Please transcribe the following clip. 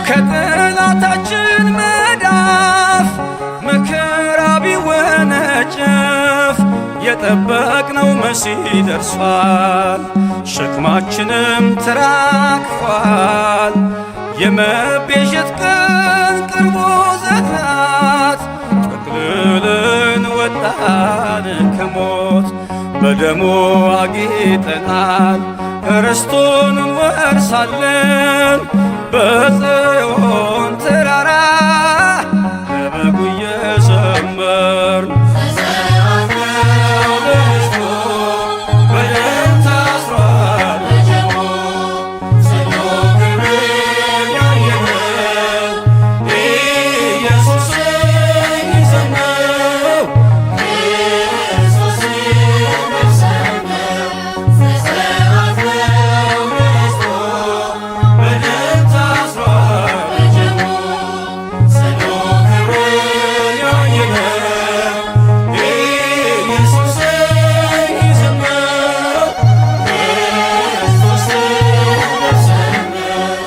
ከጠላታችን መዳፍ መከራ ቢወነጨፍ የጠበቅነው መሲህ ደርሷል። ሸክማችንም ተራግፏል። የመቤዠት ቀን ቅርቡ ዘናት። ጠቅልለን ወጣን ከሞት በደሙ አጊጠናል። ርስቱን እንወርሳለን